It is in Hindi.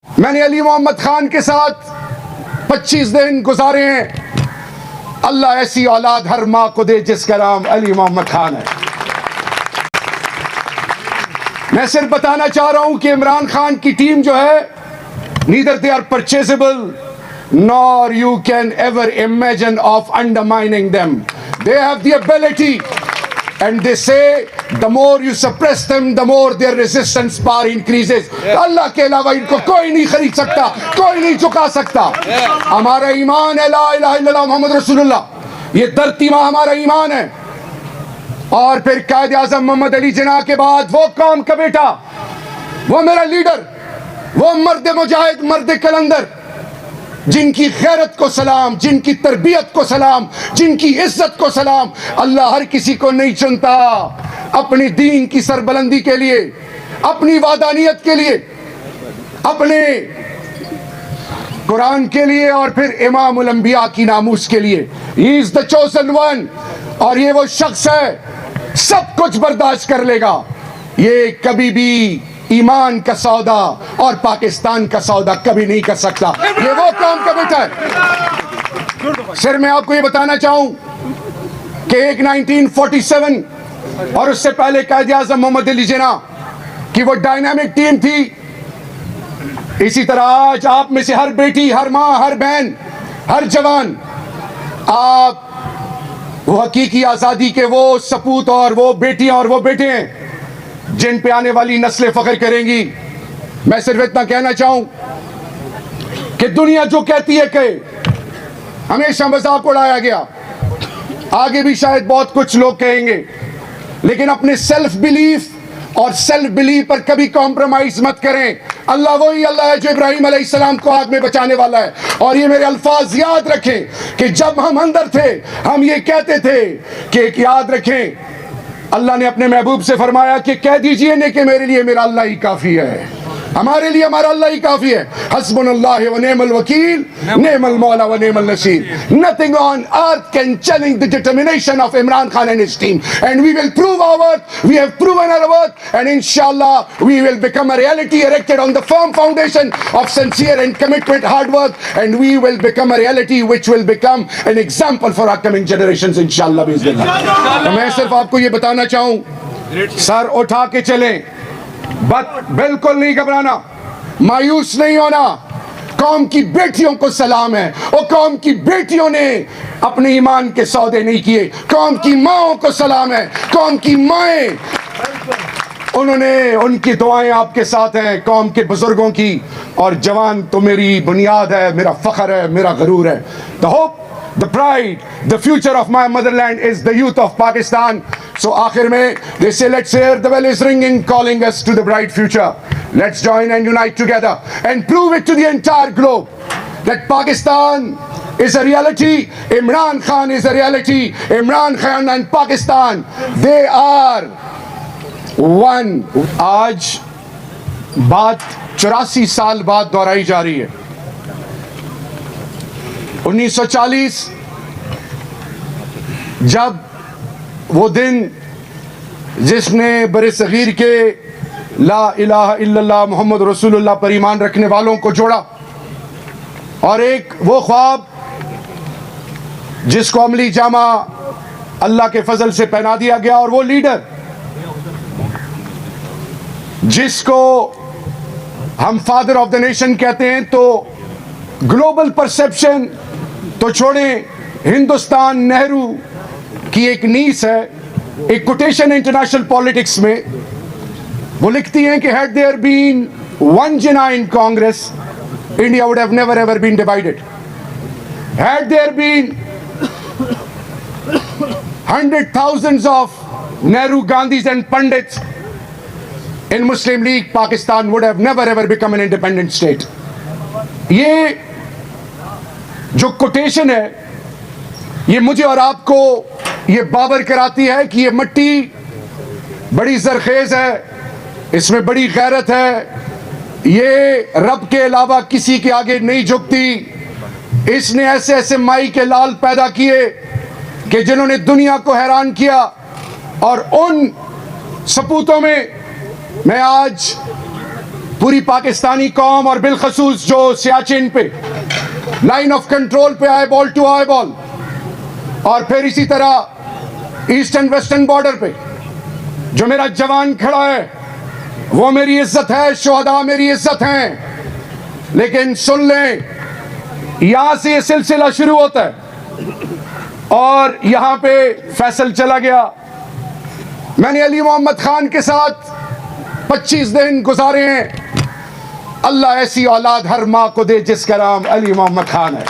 मैंने अली मोहम्मद खान के साथ 25 दिन गुजारे हैं। अल्लाह ऐसी औलाद हर माँ को दे जिसका नाम अली मोहम्मद खान है। मैं सिर्फ बताना चाह रहा हूं कि इमरान खान की टीम जो है, neither they are purchasable nor you can ever imagine of undermining them. They have the ability, and they say the more you suppress them, the more their resistance power increases. अल्लाह के अलावा इनको कोई नहीं खरीद सकता, कोई नहीं झुका सकता। हमारा ईमान है ला इलाहा इल्लल्लाह मोहम्मद रसूलुल्लाह, ये धरती माँ हमारा ईमान है। और फिर कायद आज़म मोहम्मद अली जिन्ना के बाद वो कौम का बेटा, वो मेरा लीडर, वो मर्द मुजाहिद, मर्द कलंदर, जिनकी गैरत को सलाम, जिनकी तरबियत को सलाम, जिनकी इज्जत को सलाम। अल्लाह हर किसी को नहीं चुनता अपनी दीन की सरबलंदी के लिए, अपनी वादानियत के लिए, अपने कुरान के लिए, और फिर इमामुल अंबिया की नामूस के लिए। He is the chosen one, और ये वो शख्स है सब कुछ बर्दाश्त कर लेगा। ये कभी भी ईमान का सौदा और पाकिस्तान का सौदा कभी नहीं कर सकता। ये वो काम का बेटा है। सिर मैं आपको ये बताना चाहूं कि एक 1947 और उससे पहले कायद आज़म मोहम्मद अली जिन्ना की वो डायनामिक टीम थी। इसी तरह आज आप में से हर बेटी, हर माँ, हर बहन, हर जवान, आप वो हकीकी आज़ादी के वो सपूत और वो बेटियां और वो बेटे हैं जिन पे आने वाली नस्लें फख्र करेंगी। मैं सिर्फ इतना कहना चाहूं कि दुनिया जो कहती है कि हमेशा मजाक उड़ाया गया, आगे भी शायद बहुत कुछ लोग कहेंगे, लेकिन अपने सेल्फ बिलीफ और सेल्फ बिलीफ पर कभी कॉम्प्रोमाइज मत करें। अल्लाह वही अल्लाह है जो इब्राहिम अलैहिस्सलाम को आग में बचाने वाला है। और ये मेरे अल्फाज याद रखें कि जब हम अंदर थे हम ये कहते थे कि एक याद रखें, अल्लाह ने अपने महबूब से फरमाया कि कह दीजिए ने कि मेरे लिए मेरा अल्लाह ही काफी है, हमारे लिए हमारा अल्लाह ही काफी है। हस्बुनल्लाह व निअमल वकील, निअमल मौला व निअमल Naseer. Nothing on earth can challenge the determination of Imran Khan and his team, and we will prove our worth. We have proven our worth, and inshallah we will become a reality erected on the firm foundation of sincere and commitment, hard work, and we will become a reality which will become an example for our coming generations, inshallah बिइज़्निल्लाह। तो मैं सिर्फ आपको ये बताना चाहूं, सर उठा के चलें, बिल्कुल नहीं घबराना, मायूस नहीं होना। कौम की बेटियों को सलाम है, और कौम की बेटियों ने अपने ईमान के सौदे नहीं किए। कौम की माओं को सलाम है, कौम की माएं, उन्होंने, उनकी दुआएं आपके साथ हैं, कौम के बुजुर्गों की। और जवान तो मेरी बुनियाद है, मेरा फख्र है, मेरा गरूर है। The hope, the pride, the future of my motherland is the youth of Pakistan. So आखिर में they say let's hear the bell is ringing calling us to the bright future. Let's join and unite together and prove it to the entire globe that Pakistan is a reality, Imran Khan is a reality, Imran Khan and Pakistan, they are one. आज बात 84 साल बाद दोहराई जा रही है। 1940 जब वो दिन जिसने बरे सगीर के ला इलाहा इल्लल्लाह मोहम्मद रसूलुल्लाह पर ईमान रखने वालों को जोड़ा, और एक वो ख्वाब जिसको अमली जामा अल्लाह के फजल से पहना दिया गया, और वो लीडर जिसको हम फादर ऑफ द नेशन कहते हैं। तो ग्लोबल परसेप्शन तो छोड़ें, हिंदुस्तान नेहरू की एक नीस है, एक कोटेशन इंटरनेशनल पॉलिटिक्स में वो लिखती हैं कि had there been one Jinnah in Congress, India would have never ever been divided. Had there been hundred thousands of Nehru, Gandhis and Pandits in Muslim League, Pakistan would have never ever become an independent state. ये जो कोटेशन है, ये मुझे और आपको ये बाबर कराती है कि ये मिट्टी बड़ी जरखेज है, इसमें बड़ी गैरत है, ये रब के अलावा किसी के आगे नहीं झुकती। इसने ऐसे ऐसे माई के लाल पैदा किए कि जिन्होंने दुनिया को हैरान किया, और उन सपूतों में मैं आज पूरी पाकिस्तानी कौम और बिलखसूस जो सियाचिन पे लाइन ऑफ कंट्रोल पे eyeball to eyeball, और फिर इसी तरह ईस्टर्न वेस्टर्न बॉर्डर पे जो मेरा जवान खड़ा है वो मेरी इज्जत है, शुहदा मेरी इज्जत हैं। लेकिन सुन लें, यहां से ये सिलसिला शुरू होता है और यहां पे फैसल चला गया। मैंने अली मोहम्मद खान के साथ 25 दिन गुजारे हैं। अल्लाह ऐसी औलाद हर माँ को दे जिसका नाम अली मोहम्मद खान है।